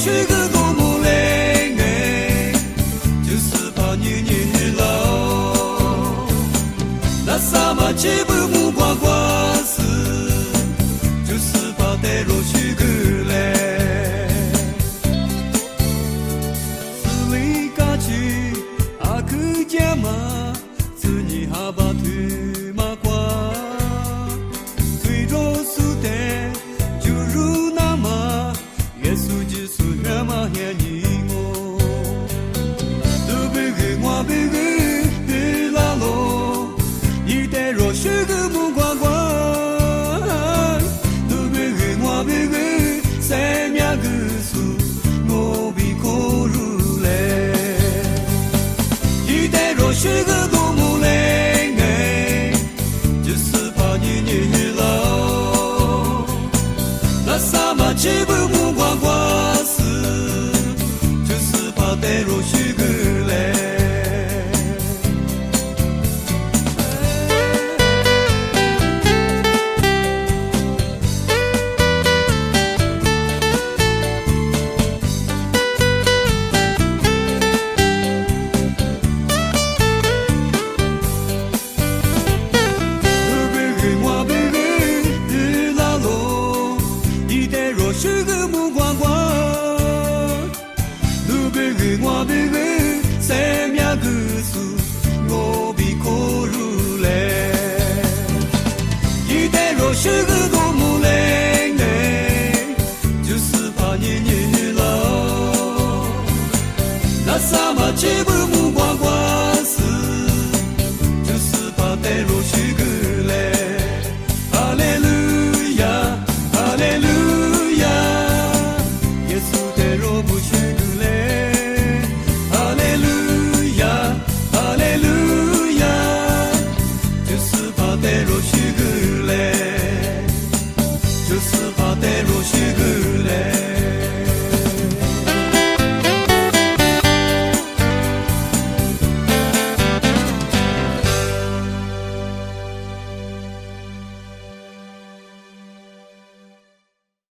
是个多么累，就是怕你老。那啥嘛，岂不目光光是，就是怕带入去个嘞。是为家去阿克家嘛，是你哈巴推嘛瓜，最着是的就如那么。耶稣就是那么爱你我，都不给我不给拉罗，你带着是个目光光，都不给我不给三面个数，我比可如来，你带着是个多么累，就是怕你老，那啥嘛岂不目光光是，就是怕带入去个来。是个目光光，你别给我别给三面个数，我比可如来。你带着是个多么累，就是怕你老。那啥嘛，岂不目光光是，就是怕带入去个来。哈利路亚，哈利路亚。就是怕带入去个